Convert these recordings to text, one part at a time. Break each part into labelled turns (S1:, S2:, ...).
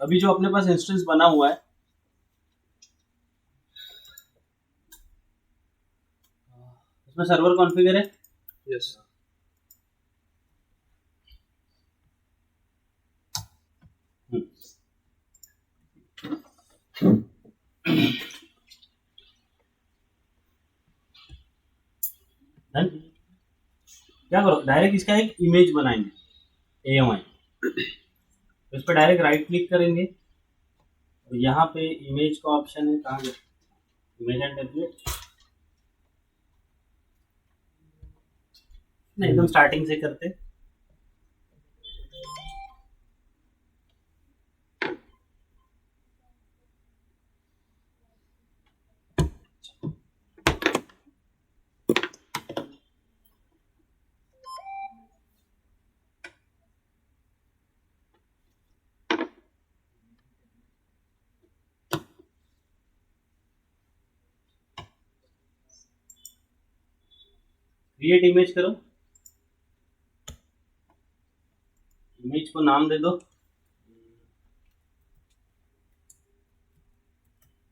S1: अभी जो अपने पास इंस्टेंस बना हुआ है, इसमें सर्वर कॉन्फ़िगर है।
S2: Yes
S1: done. क्या करो, डायरेक्ट इसका एक इमेज बनाएंगे AMI। इस पर डायरेक्ट राइट क्लिक करेंगे और यहाँ पे इमेज का ऑप्शन है, कहाँ गया, इमेज एंड टेम्पलेट। एकदम स्टार्टिंग से करते। क्रिएट इमेज करो, इमेज को नाम दे दो,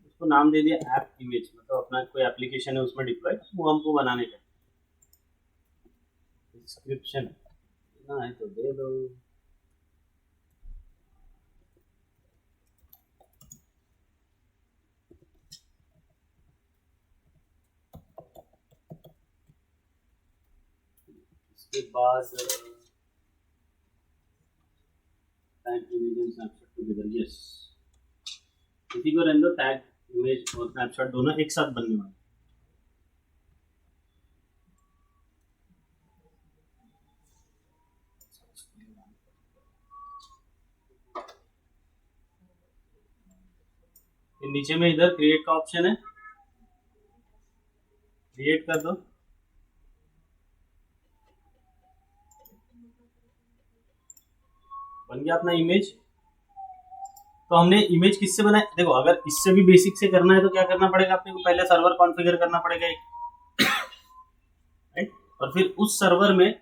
S1: उसको नाम दे दिया ऐप इमेज, मतलब अपना कोई एप्लीकेशन है उसमें डिप्लॉय, वो हमको बनाने का। डिस्क्रिप्शन ना है तो दे दो। इसके बाद tag image and snapshot together, yes. इसी को रहने दो, टैग इमेज और स्नैपशॉट दोनों एक साथ बनने वाले। नीचे में इधर क्रिएट का ऑप्शन है, क्रिएट कर दो। बन गया अपना इमेज। तो हमने इमेज किससे बनाया, देखो अगर इससे भी बेसिक से करना है तो क्या करना पड़ेगा, अपने को पहले सर्वर कॉन्फ़िगर करना पड़ेगा एक, राइट। और फिर उस सर्वर में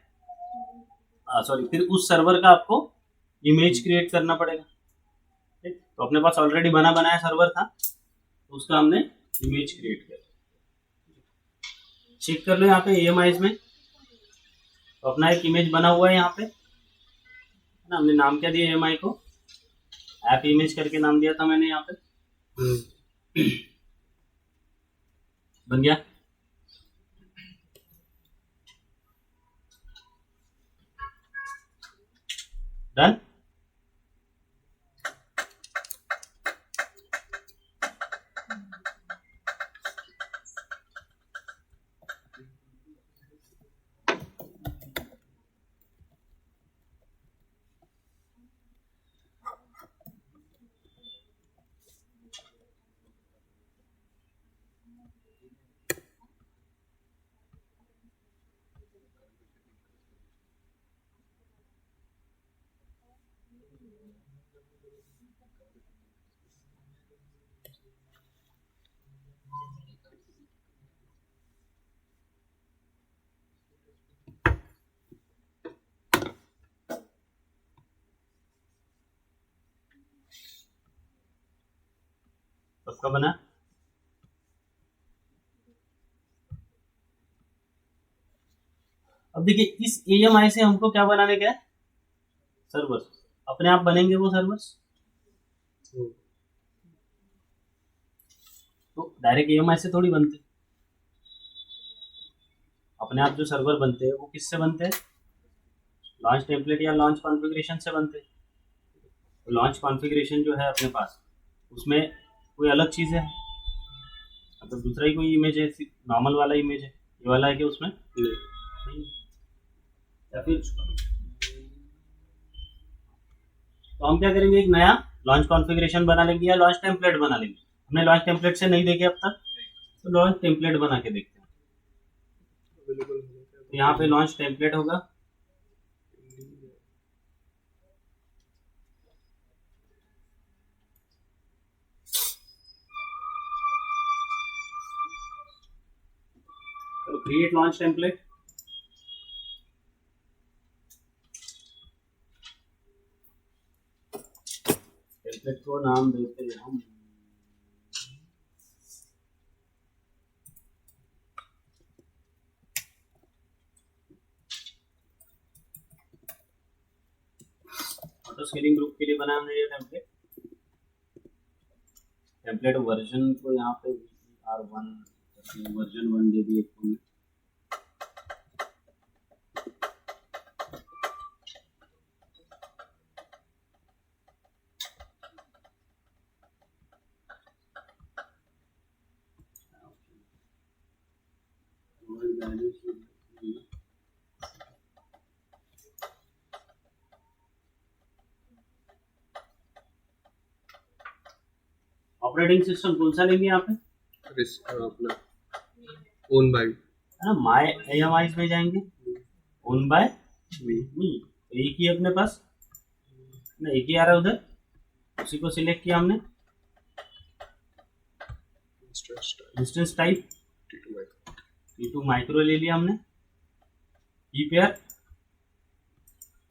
S1: फिर उस सर्वर का आपको इमेज क्रिएट करना पड़ेगा, ठीक। तो अपने पास ऑलरेडी बना बनाया सर्वर था, तो उसका हमने इमेज क्रिएट किया। चेक कर लो यहाँ पे AMIs में, तो अपना एक इमेज बना हुआ है यहाँ पे, है ना। हमने नाम क्या दिया AMI को, ऐप इमेज करके नाम दिया था मैंने यहाँ पे। बन गया। डन। सबका बना। अब देखिए इस AMI से हमको क्या बनाने का है, सर्वर्स। अपने आप बनेंगे वो सर्वर्स, तो डायरेक्ट AMI से थोड़ी बनते। अपने आप जो सर्वर बनते हैं वो किससे बनते हैं, लॉन्च टेम्पलेट या लॉन्च कॉन्फ़िगरेशन से बनते हैं। तो लॉन्च कॉन्फ़िगरेशन जो है अपने पास, उसमें कोई अलग चीज़ है, मतलब दूसरा ही कोई इमेज है, नॉर्मल वाला इमेज है, ये वाला है कि उसमें नहीं। या फिर तो हम क्या करेंगे, एक नया लॉन्च कॉन्फ़िगरेशन बना लेंगे या लॉन्च टेम्पलेट बना लेंगे। हमने लॉन्च टेम्पलेट से नहीं देखे अब तक, तो लॉन्च टेम्पलेट बना के देखते हैं। तो यहाँ पे लॉन्च टेम्पलेट होगा, तो क्रिएट लॉन्च टेम्पलेट। टेम्पलेट को नाम देते हैं हम ऑटो स्केलिंग ग्रुप के लिए बना हमने ये टेम्पलेट। टेम्पलेट वर्जन को यहाँ पे R1 वर्जन 1 दे दिए हमने। ऑपरेटिंग सिस्टम कौन सा लेंगे यहाँ पे?
S2: अपना ओन बाय
S1: है ना, माय AMIs में जाएंगे, ओन बाय
S2: मी।
S1: एक ही अपने पास ना, एक ही आ रहा है उधर, उसी को सिलेक्ट किया हमने। इंस्टेंस टाइप T2 माइक्रो ले लिया हमने। की पेयर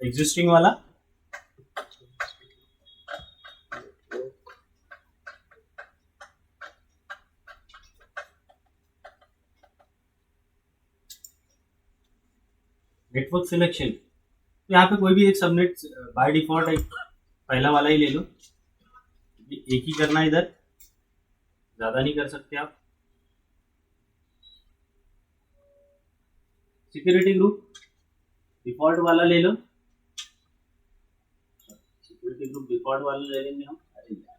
S1: एग्जिस्टिंग वाला, नेटवर्क सिलेक्शन, तो यहाँ पे कोई भी एक सबनेट बाय डिफॉल्ट एक पहला वाला ही ले लो, एक ही करना है इधर, ज्यादा नहीं कर सकते आप। सिक्योरिटी ग्रुप डिफॉल्ट वाला ले लो, सिक्योरिटी ग्रुप डिफॉल्ट वाला ले लेंगे हम। अरे यार,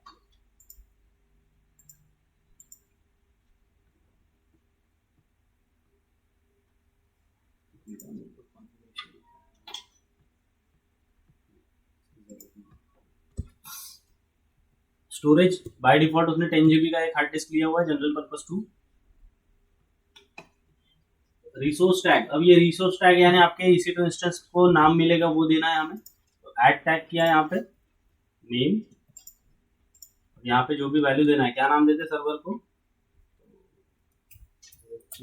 S1: स्टोरेज बाय डिफॉल्ट उसने 10 GB का एक हार्ड डिस्क लिया हुआ है, जनरल पर्पस 2। रिसोर्स टैग, अब ये रिसोर्स टैग यानी आपके EC2 इंस्टेंस को नाम मिलेगा वो देना है हमें, तो ऐड टैग किया है यहाँ पे, नेम, यहाँ पे जो भी वैल्यू देना है, क्या नाम देते सर्वर को,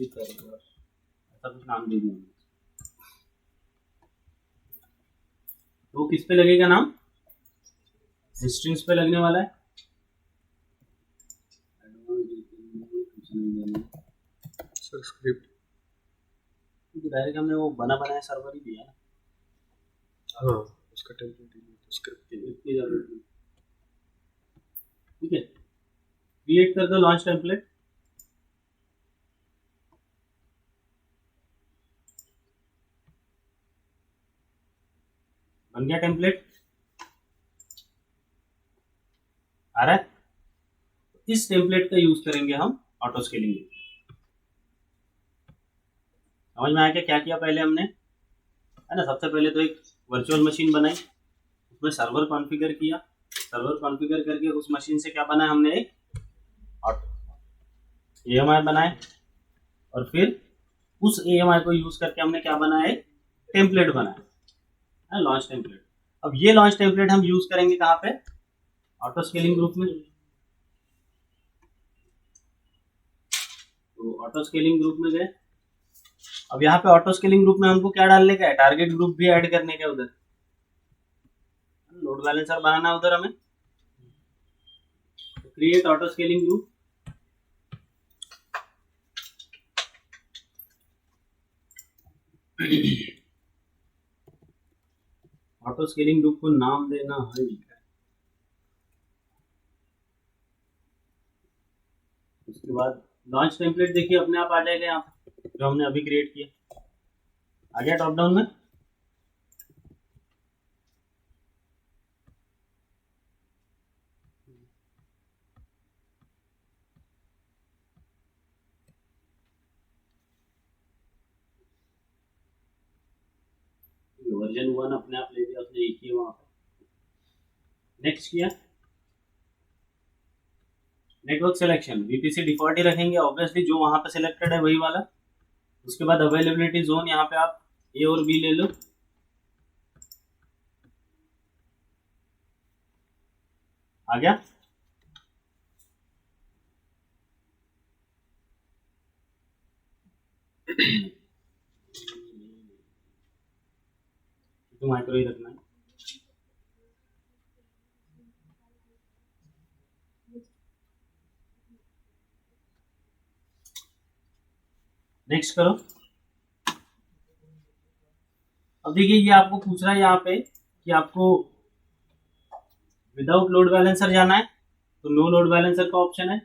S1: ऐसा कुछ नाम दे दिया। तो किस पे लगेगा नाम? स्ट्रिंग्स पे लगने वाला है।
S2: सर स्क्रिप्ट
S1: डायरेक्ट हमने वो बना बनाया सर्वर ही दिया ना।
S2: हाँ, उसका टेम्पलेट स्क्रिप्ट
S1: इतनी जरूरत नहीं। ठीक है, क्रिएट कर दो लॉन्च टेम्पलेट। बन गया टेम्पलेट, आ रहा है। इस टेम्पलेट का यूज करेंगे हम ऑटो स्केलिंग में। समझ में आया क्या किया पहले हमने, है ना? सबसे पहले तो एक वर्चुअल मशीन बनाई, उसमें सर्वर कॉन्फ़िगर किया, सर्वर कॉन्फ़िगर करके उस मशीन से क्या बनाया हमने, एक AMI बनाए, और फिर उस AMI को यूज करके हमने क्या बनाया, एक टेम्पलेट बनाया, लॉन्च टेम्पलेट। अब ये लॉन्च टेम्पलेट हम यूज करेंगे कहाँ पे? ऑटो स्केलिंग ग्रुप में। तो ऑटो स्केलिंग ग्रुप में गए। अब यहाँ पे ऑटो स्केलिंग ग्रुप में हमको क्या डालने का है? टारगेट ग्रुप भी ऐड करने का, उधर लोड बैलेंसर बनाना है उधर हमें। Create auto scaling group, auto scaling group को नाम देना है। उसके बाद लॉन्च टेम्पलेट देखिए अपने आप आ जाएगा यहाँ पे, जो हमने अभी क्रिएट किया। आ गया टॉप डाउन में। वर्जन 1 अपने आप ले लिया उसने, एक ही वहां पे। नेक्स्ट किया, नेटवर्क सिलेक्शन, VPC डिफॉल्ट ही रखेंगे ऑब्वियसली, जो वहां पे सिलेक्टेड है वही वाला। उसके बाद अवेलेबिलिटी जोन, यहाँ पे आप A और B ले लो। आ गया। तो माइक्रो ही रखना है। नेक्स्ट करो। अब देखिए ये आपको पूछ रहा है यहाँ पे कि आपको विदाउट लोड बैलेंसर जाना है, तो नो लोड बैलेंसर का ऑप्शन है।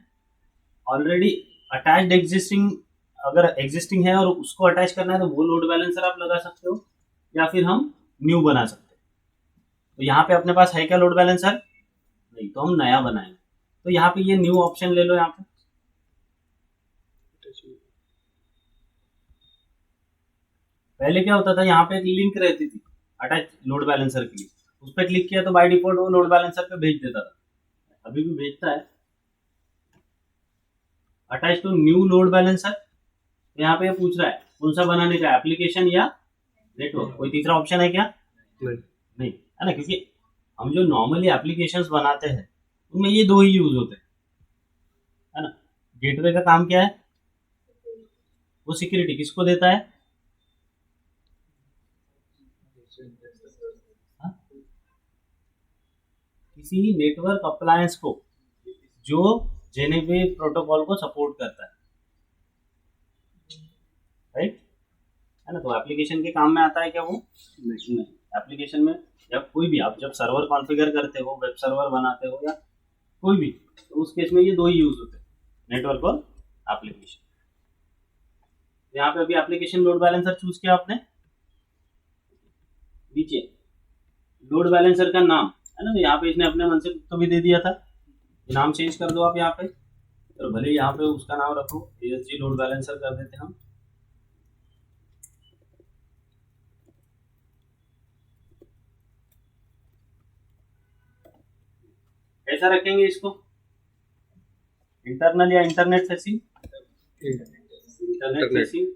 S1: ऑलरेडी अटैच्ड एग्जिस्टिंग, अगर एग्जिस्टिंग है और उसको अटैच करना है तो वो लोड बैलेंसर आप लगा सकते हो, या फिर हम न्यू बना सकते हैं। तो यहाँ पे अपने पास है क्या लोड बैलेंसर? नहीं, तो हम नया बनाएंगे। तो यहाँ पे ये न्यू ऑप्शन ले लो। यहाँ पे पहले क्या होता था, यहाँ पे एक लिंक रहती थी अटैच लोड बैलेंसर की, उस पर क्लिक किया तो बाय डिफॉल्ट वो लोड बैलेंसर पे भेज देता था, अभी भी भेजता है। Attach to new load balancer, यहाँ पे पूछ रहा है कौन सा बनाने का, एप्लीकेशन या नेटवर्क, कोई तीसरा ऑप्शन है क्या? नहीं है ना, क्योंकि हम जो नॉर्मली एप्लीकेशंस बनाते हैं उनमें ये दो ही यूज होते हैं, है ना। गेटवे का काम क्या है? वो सिक्योरिटी किसको देता है? हाँ? किसी नेटवर्क अप्लायंस को जो जेनेवे प्रोटोकॉल को सपोर्ट करता है, राइट, है ना। तो एप्लीकेशन के काम में आता है क्या वो? नहीं। एप्लीकेशन में जब कोई भी आप जब सर्वर कॉन्फ़िगर करते हो, वेब सर्वर बनाते हो या कोई भी, तो उस केस में ये दो ही यूज होते हैं, नेटवर्क और एप्लीकेशन। यहाँ पे अभी एप्लीकेशन लोड बैलेंसर चूज किया आपने, नीचे लोड बैलेंसर का नाम है ना, तो यहाँ पे इसने अपने मन से तो भी दे दिया था, नाम चेंज कर दो आप यहाँ पे, तो भले यहाँ पे उसका नाम रखो ASG लोड बैलेंसर कर देते हम। कैसा रखेंगे इसको, इंटरनल या internet facing? Internet facing.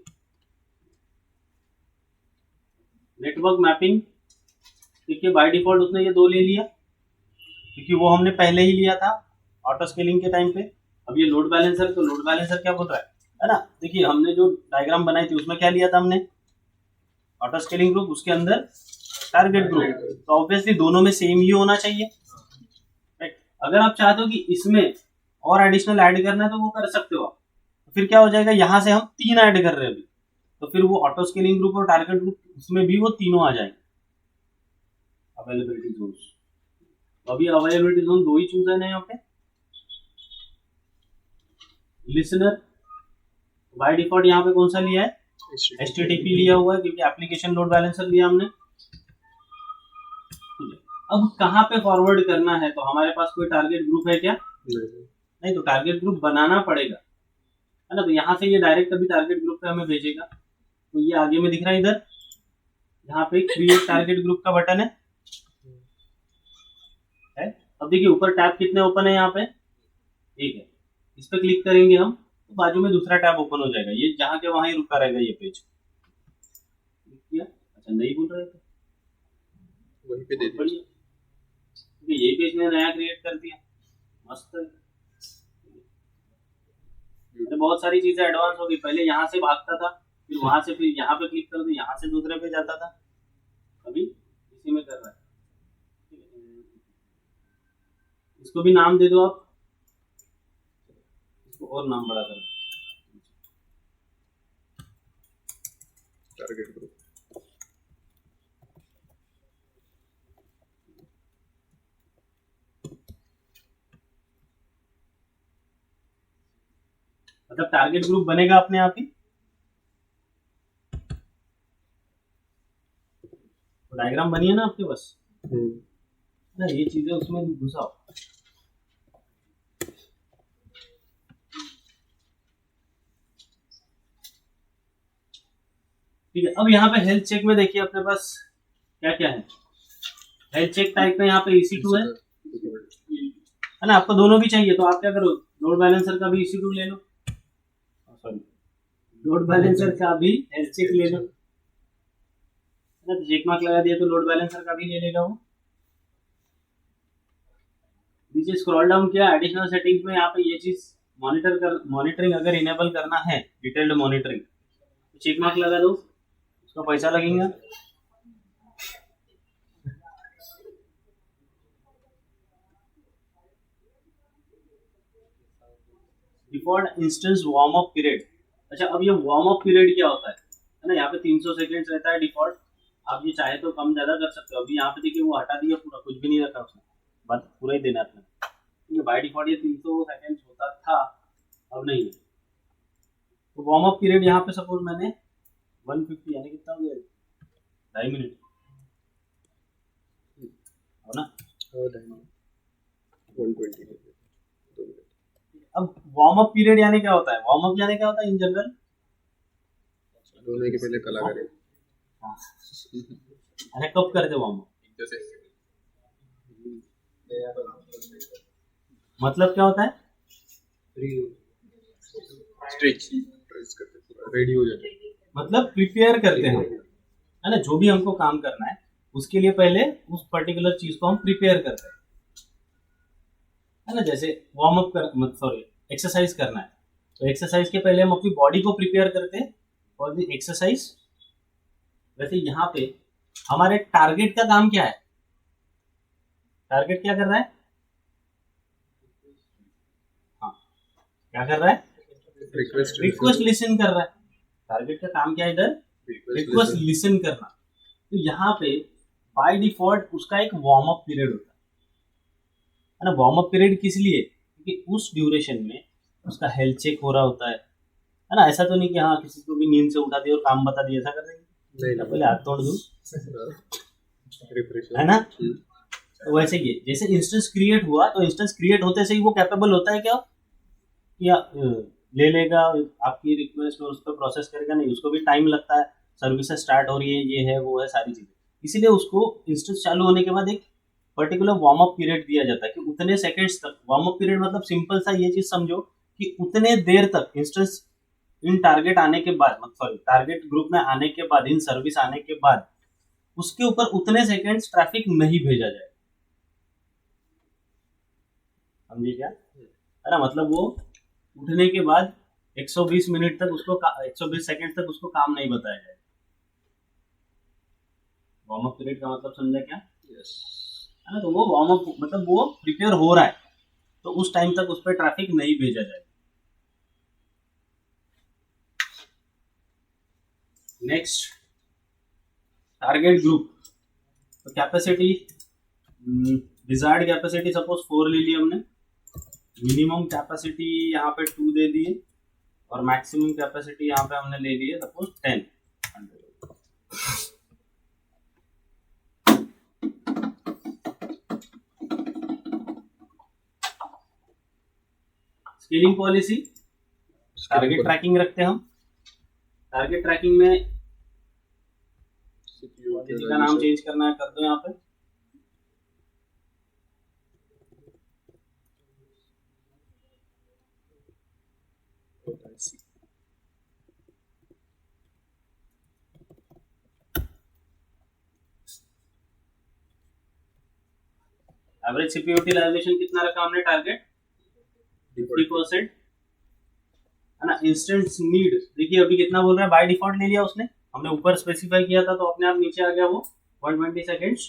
S1: Network mapping, ठीक है, बाय डिफॉल्ट उसने ये दो ले लिया क्योंकि वो हमने पहले ही लिया था ऑटो स्केलिंग के टाइम पे। अब ये लोड बैलेंसर, तो लोड बैलेंसर क्या बोल रहा है ना, देखिए हमने जो डायग्राम बनाई थी उसमें क्या लिया था हमने, ऑटो स्केलिंग ग्रुप, उसके अंदर टारगेट ग्रुप, तो ऑब्वियसली दोनों में सेम ही होना चाहिए, राइट। अगर आप चाहते हो कि इसमें और एडिशनल ऐड करना है तो वो कर सकते हो आप, तो फिर क्या हो जाएगा, यहाँ से हम 3 ऐड कर रहे हैं अभी, तो फिर वो ऑटो स्केलिंग ग्रुप और टारगेट ग्रुप उसमें भी वो तीनों आ जाएंगे। अवेलेबिलिटी जोन, अभी अवेलेबिलिटी जोन दो ही चूज है ना यहाँ पे। लिसनर बाय डिफॉल्ट यहाँ पे कौन सा लिया है, HTTP लिया हुआ है क्योंकि एप्लीकेशन लोड बैलेंसर लिया हमने। अब कहाँ पे फॉरवर्ड करना है, तो हमारे पास कोई टारगेट ग्रुप है क्या? नहीं, तो टारगेट ग्रुप बनाना पड़ेगा, है ना। तो यहाँ से ये डायरेक्ट अभी टारगेट ग्रुप पे हमें भेजेगा, तो ये आगे में दिख रहा है इधर, यहाँ पे क्रिएट टारगेट ग्रुप का बटन है। अब देखिए ऊपर टैब कितने ओपन है, यहाँ पे एक है, इस पे क्लिक करेंगे हम तो बाजू में दूसरा टैब ओपन हो जाएगा, ये जहाँ के वहां ही रुका रहेगा ये पेज। किया, अच्छा नहीं बोल रहे थे,
S2: वहीं पे दे दिया,
S1: यही पेज ने नया क्रिएट कर दिया, मस्त है। बहुत सारी चीजें एडवांस हो गई, पहले यहाँ से भागता था, फिर वहां से, फिर यहाँ पे क्लिक कर दो, यहाँ से दूसरे पे जाता था, अभी इसी में कर रहा है। इसको भी नाम दे दो आप, इसको और नाम बड़ा कर दो,
S2: टारगेट ग्रुप।
S1: मतलब टारगेट ग्रुप बनेगा अपने आप ही। तो डायग्राम बनी है ना आपके पास, ना ये चीजें उसमें घुसाओ। ठीक है, अब यहाँ पे हेल्थ चेक में देखिए अपने पास क्या क्या है। हेल्थ चेक टाइप में यहाँ पे EC2 है ना, आपको दोनों भी चाहिए तो आप क्या करो, लोड बैलेंसर का भी EC2 ले लो, सॉरी लोड बैलेंसर का भी हेल्थ चेक ले लो, तो चेक मार्क लगा दिया तो लोड बैलेंसर का भी ले लेगा वो। नीचे स्क्रॉल डाउन किया, एडिशनल सेटिंग्स में यहाँ पे ये चीज मॉनिटरिंग अगर इनेबल करना है, डिटेल्ड मॉनिटरिंग, तो चेक मार्क लगा दो, उसका पैसा लगेगा। Default instance warm up period, अच्छा, अब ये वार्म अप पीरियड क्या होता है ना, यहाँ पे 300 सेकेंड्स रहता है डिफॉल्ट। आप ये चाहे तो कम ज्यादा कर सकते हो। अभी यहाँ पे देखिए वो हटा दिया, पूरा कुछ भी नहीं रखा उसने, बस पूरा ही देना है अपने। ठीक है, बाय डिफॉल्ट ये 300 सेकेंड्स होता था, अब नहीं है। तो वार्म अप पीरियड यहाँ पे सपोज मैंने 150 यानी कितना हो गया, 2.5 मिनट हो ना।
S2: और 120 2 मिनट।
S1: अब वार्म अप पीरियड यानी क्या होता है, वार्म अप यानी क्या होता है इन जनरल।
S2: धोने के पहले कला करें।
S1: हाँ, अरे कब करते वार्म अप,
S2: जैसे
S1: मतलब क्या होता है,
S2: स्ट्रेच करते पूरा रेडी हो जाए।
S1: मतलब प्रिपेयर करते हैं हम, है ना। जो भी हमको काम करना है उसके लिए पहले उस पर्टिकुलर चीज को हम प्रिपेयर करते हैं, है ना। जैसे वार्म अप कर, मत सॉरी, एक्सरसाइज करना है तो एक्सरसाइज के पहले हम अपनी बॉडी को प्रिपेयर करते हैं फॉर द एक्सरसाइज। वैसे यहाँ पे हमारे टारगेट का काम क्या है, टारगेट क्या कर रहा है, हाँ क्या कर रहा है, रिक्वेस्ट लिसन कर रहा है। टारगेट का काम क्या है इधर, रिक्वेस्ट लिसन करना। तो यहाँ पे बाय डिफॉल्ट उसका एक वार्म अप पीरियड होता है ना। वार्म अप पीरियड किस लिए, क्योंकि उस ड्यूरेशन में उसका हेल्थ चेक हो रहा होता है ना। ऐसा तो नहीं कि हाँ किसी को भी नींद से उठा दिया और काम बता दिया, ऐसा कर देंगे,
S2: नहीं
S1: पहले हाथ तोड़ दूं,
S2: रिफ्रेश
S1: है ना। तो वैसे ही जैसे इंस्टेंस क्रिएट हुआ तो इंस्टेंस क्रिएट होते से ही वो कैपेबल होता है क्या, या ले लेगा आपकी रिक्वेस्ट और उस पर प्रोसेस करेगा, नहीं, उसको भी टाइम लगता है। सर्विसेज स्टार्ट हो रही है, ये है वो है सारी चीजें, इसीलिए उसको इंस्टेंस चालू होने के बाद एक पर्टिकुलर वार्म अप पीरियड दिया जाता है कि उतने सेकंड्स तक। वार्म अप पीरियड मतलब सिंपल सा ये चीज समझो कि उतने देर तक इंस्टेंस इन टारगेट आने के बाद, मतलब सॉरी टारगेट ग्रुप में आने के बाद, इन सर्विस आने के बाद उसके ऊपर उतने सेकंड्स ट्रैफिक नहीं भेजा जाए, समझिए क्या है ना। मतलब वो उठने के बाद 120 मिनट तक उसको 120 सेकंड तक उसको काम नहीं बताया जाए। वार्म अप पीरियड का मतलब समझा क्या,
S2: यस
S1: है ना। तो वो वार्म अप मतलब वो प्रिपेयर हो रहा है तो उस टाइम तक उस पर ट्रैफिक नहीं भेजा जाए। Next, target group. तो कैपेसिटी, डिजायर्ड कैपेसिटी सपोज 4 ले ली हमने, मिनिमम कैपेसिटी यहाँ पे 2 दे दिए और मैक्सिमम कैपेसिटी यहाँ पे हमने ले ली है suppose 10। Scaling policy, target tracking रखते हैं हम। टारगेट ट्रैकिंग में पॉलिसी का नाम चेंज करना है, कर दो यहाँ पे। एवरेज सीपीयू यूटिलाइजेशन कितना रखा हमने टारगेट, 50%, है ना। इंस्टेंट नीड देखिए अभी कितना बोल रहा है, बाय डिफॉल्ट ले लिया उसने, हमने ऊपर स्पेसिफाई किया था तो अपने आप नीचे आ गया वो 120 सेकेंड्स।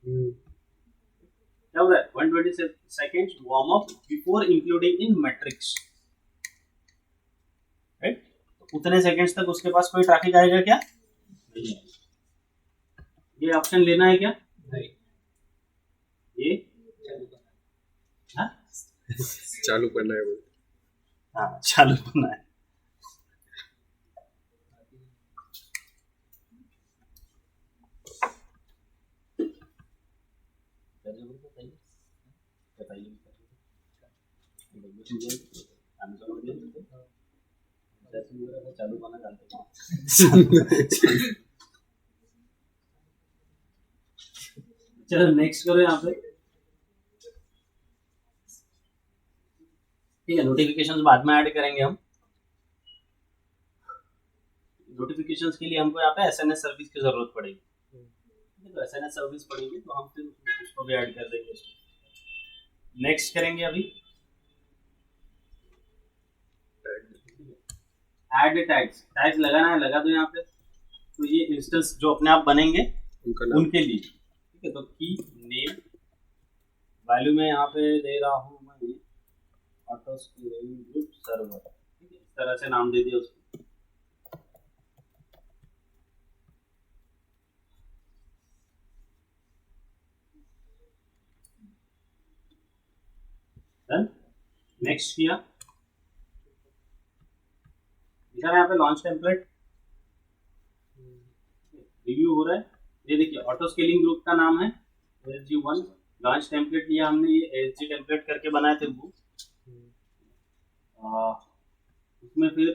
S1: क्या हो रहा है, 120 seconds warm up before including in matrix, right. उतने सेकेंड्स तक उसके पास कोई ट्रैफिक आएगा क्या, नहीं आएगा। ये ऑप्शन लेना है क्या, नहीं, ये हाँ
S2: चालू करना है वो।
S1: हाँ चालू करना है। चालू करना जानते हैं। चलो नेक्स्ट करो यहाँ पे, ठीक है। नोटिफिकेशंस बाद में ऐड करेंगे हम। नोटिफिकेशंस के लिए हमको यहाँ पे एसएनएस सर्विस की जरूरत पड़ेगी, तो एसएनएस सर्विस पड़ेगी तो हम फिर उसको भी ऐड कर देंगे। नेक्स्ट करेंगे अभी ऐड टैग्स। टैग्स लगाना है, लगा दो यहाँ पे। तो ये इंस्टेंस जो अपने आप बनेंगे उनके लिए, ठीक है। तो की नेम वैल्यू में यहाँ पे दे रहा हूँ मैं ऑटो स्केलिंग ग्रुप सर्वर, ठीक है। इस तरह से नाम दे दिया उसको। नेक्स्ट किया, दिखा रहा है यहाँ पे लॉन्च टेम्पलेट, रिव्यू हो रहा है। ये देखिए ऑटो स्केलिंग ग्रुप का नाम है OSG1। लॉन्च टेम्पलेट लिया हमने, ये ASG टेम्पलेट करके बनाए थे वो। उसमें फिर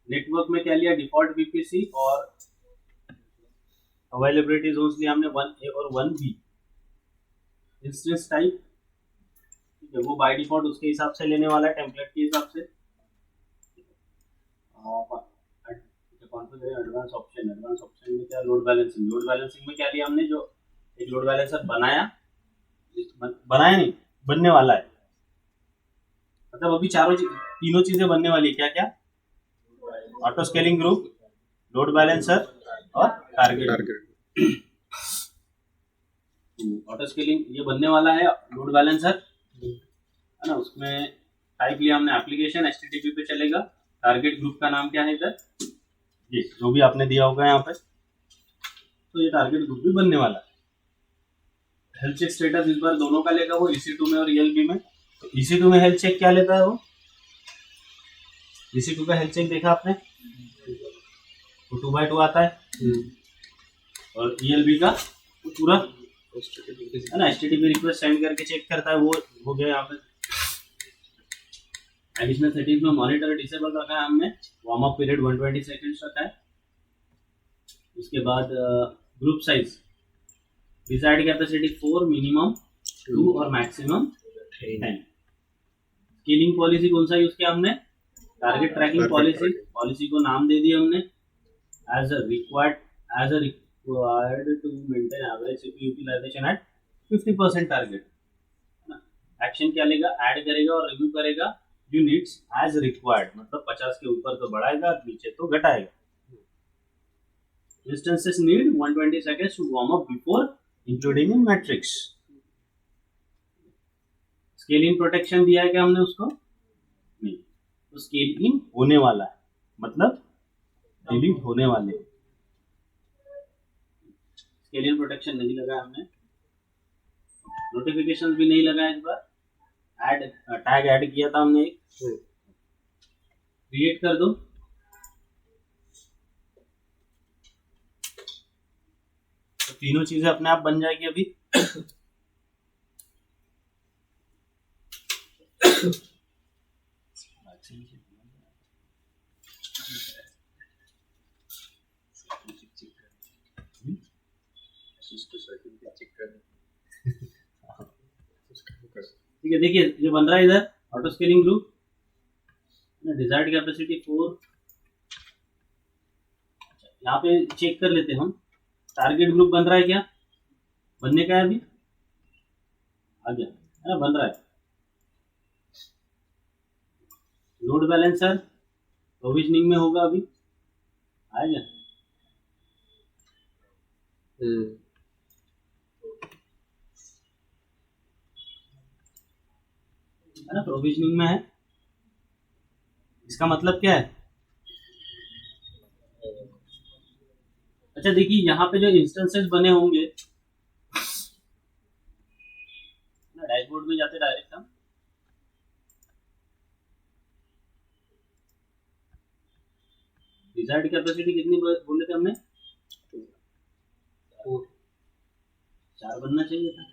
S1: नेटवर्क में क्या लिया, डिफॉल्ट VPC और अवेलेबिलिटी जोन्स लिया हमने 1A और 1B। इंस्टेंस टाइप ठीक है, वो बाय डिफॉल्ट उसके हिसाब से लेने वाला है, टेम्पलेट के हिसाब से। Configure advance option, advance option में क्या, लोड बैलेंसिंग। लोड बैलेंसिंग में क्या लिया हमने, जो एक लोड बैलेंसर बनाया नहीं, बनने वाला है, मतलब अभी तीनों चीजें बनने वाली है। क्या क्या, auto scaling group, load balancer और टारगेट। ऑटो स्केलिंग ये बनने वाला है, लोड बैलेंसर है ना, उसमें टाइप लिया हमने एप्लीकेशन, HTTP पे चलेगा। टारगेट ग्रुप का नाम क्या है इधर, ये जो भी आपने दिया होगा यहाँ पे, तो ये टारगेट ग्रुप भी बनने वाला है। हेल्थ चेक स्टेटस इस बार दोनों का लेगा वो, EC2 में और ELB में। तो EC2 में हेल्थ चेक क्या लेता है वो, EC2 का हेल्थ चेक देखा आपने, तो 2x2 आता है, और ELB का तो पूरा है ना, HTTP रिक्वेस्ट सेंड करके चेक करता है, वो हो गया यहाँ पे। एडिशनल सेटिंग्स में मॉनिटर डिसेबल रखा है हमने, वार्म अप पीरियड 120 सेकंड्स रखा है। उसके बाद group size, desired capacity 4, minimum 2 और मैक्सिमम 10। स्केलिंग पॉलिसी कौन सा यूज किया हमने, टारगेट ट्रैकिंग पॉलिसी को नाम दे दिया हमने, as a required to maintain average CPU utilization at 50% target. Action क्या लेगा, ऐड करेगा और रिव्यू करेगा यूनिट्स एज रिक्वायर्ड, मतलब 50 के ऊपर तो बढ़ाएगा, नीचे तो घटाएगा। Instances need 120 seconds to warm up before including in matrix। Scale in protection दिया है क्या हमने उसको, नहीं, तो स्केल इन होने वाला है, मतलब डिलीट होने वाले। स्केल इन प्रोटेक्शन नहीं लगा हमने, नोटिफिकेशन भी नहीं लगा इस बार। टैग ऐड किया था हमने, एक क्रिएट कर दो, तो तीनों चीजें अपने आप बन जाएगी अभी। ठीक है, देखिए ये बन रहा है इधर auto scaling group, desired capacity 4। यहाँ पे चेक कर लेते हैं हम, टारगेट ग्रुप बन रहा है क्या, बनने का है अभी, आ गया है ना, बन रहा है। लोड बैलेंसर प्रोविजनिंग में होगा अभी, आएगा है ना, प्रोविजनिंग में है। इसका मतलब क्या है, अच्छा देखिए यहाँ पे जो इंस्टेंसेस बने होंगे ना, डैशबोर्ड में जाते डायरेक्ट हम, डिजायर्ड कैपेसिटी कितनी बोले थे हमने, 4 बनना चाहिए था,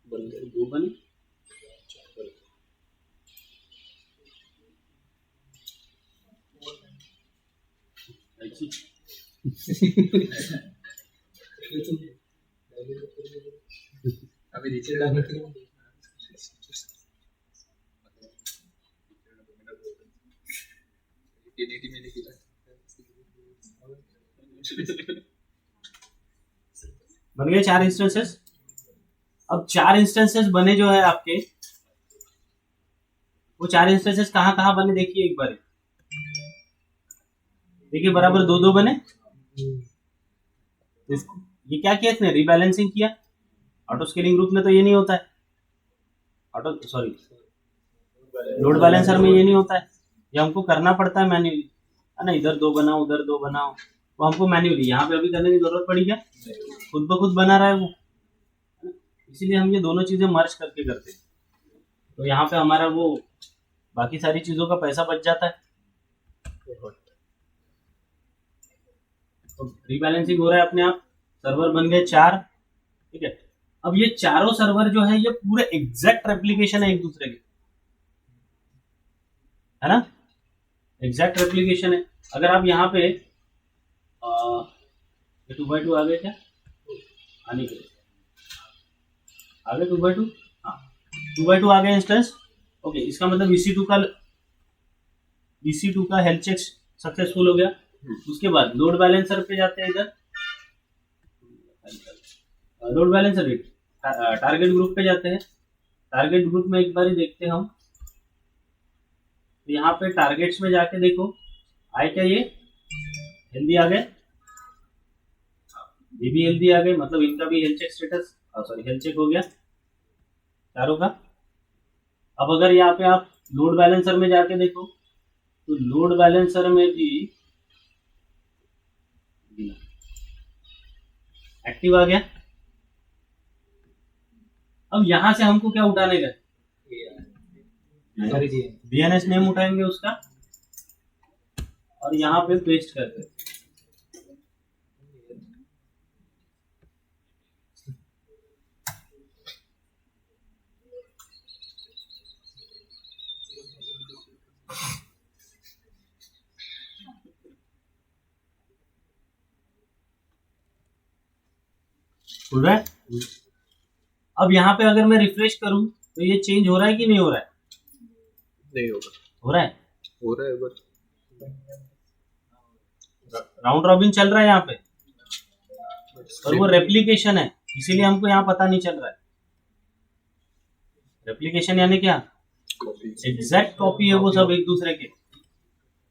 S1: 2 बने।
S2: अभी नीचे डालने में लिखा
S1: बन गए 4 इंस्टेंसेस। अब 4 इंस्टेंसेस बने जो है आपके, वो 4 इंस्टेंसेस कहाँ कहाँ बने देखिए एक बार, देखिए बराबर 2-2 बने। ये क्या किया इसने, रीबैलेंसिंग किया। ऑटो स्केलिंग ग्रुप में तो ये नहीं होता है, लोड बैलेंसर में ये नहीं होता है, ये हमको करना पड़ता है मैन्युअली, है ना, इधर 2 बनाओ उधर 2 बनाओ, वो हमको मैन्युअली यहाँ पे अभी करने की जरूरत पड़ी क्या, खुद ब खुद बना रहा है वो, इसीलिए हम ये दोनों चीजें मर्ज करके करते हैं। तो यहाँ पे हमारा वो बाकी सारी चीजों का पैसा बच जाता है। तो रीबैलेंसिंग हो रहा है अपने आप, सर्वर बन गए 4। ठीक है, अब ये चारों सर्वर जो है ये पूरे एग्जैक्ट रेप्लिकेशन है एक दूसरे के, है ना, एग्जैक्ट रेप्लिकेशन है। अगर आप यहाँ पे 2x2 आ गए क्या, आने के आगे 2x2, हाँ 2x2 आ गए इंस्टेंस। ओके, इसका मतलब EC2 का हेल्थ चेक सक्सेसफुल हो गया। उसके बाद लोड बैलेंसर पे जाते हैं, इधर लोड बैलेंसर टारगेट ग्रुप पे जाते हैं। टारगेट ग्रुप में एक बार देखते हैं हम, तो यहाँ पे टारगेट्स में जाके देखो आए क्या, ये हेल्दी आ गए, ये भी हेल्दी आ गए, मतलब इनका भी health check status, sorry health check हो गया चारों का। अब अगर यहाँ पे आप लोड बैलेंसर में जाके देखो तो लोड बैलेंसर में भी एक्टिव आ गया। अब यहां से हमको क्या उठाने का, DNS नेम उठाएंगे उसका और यहाँ पे पेस्ट करते हैं। खुल रहा है। अब यहाँ पे अगर मैं रिफ्रेश करूं तो ये चेंज हो रहा है कि नहीं हो रहा है,
S2: नहीं होगा,
S1: हो रहा है,
S2: हो रहा है बट
S1: राउंड रॉबिन चल रहा है यहाँ पे, और वो रेप्लिकेशन है इसीलिए हमको यहाँ पता नहीं चल रहा है। रेप्लिकेशन यानी क्या, एग्जैक्ट कॉपी है वो सब एक दूसरे के,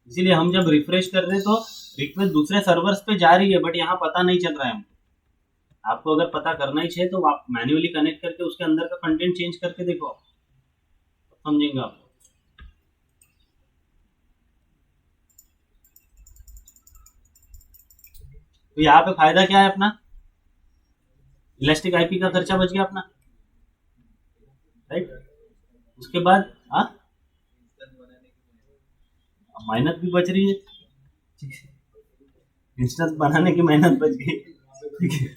S1: इसीलिए हम जब रिफ्रेश कर रहे हैं तो रिक्वेस्ट दूसरे सर्वर्स पे जा रही है बट यहाँ पता नहीं चल रहा है हमको। आपको अगर पता करना ही चाहिए तो आप मैन्युअली कनेक्ट करके उसके अंदर का कंटेंट चेंज करके देखो, समझेंगे आप। तो यहाँ पे फायदा क्या है अपना, इलास्टिक आईपी का खर्चा बच गया अपना, राइट। उसके बाद मेहनत भी बच रही है, इंस्टेंस बनाने की मेहनत बच गई, ठीक है।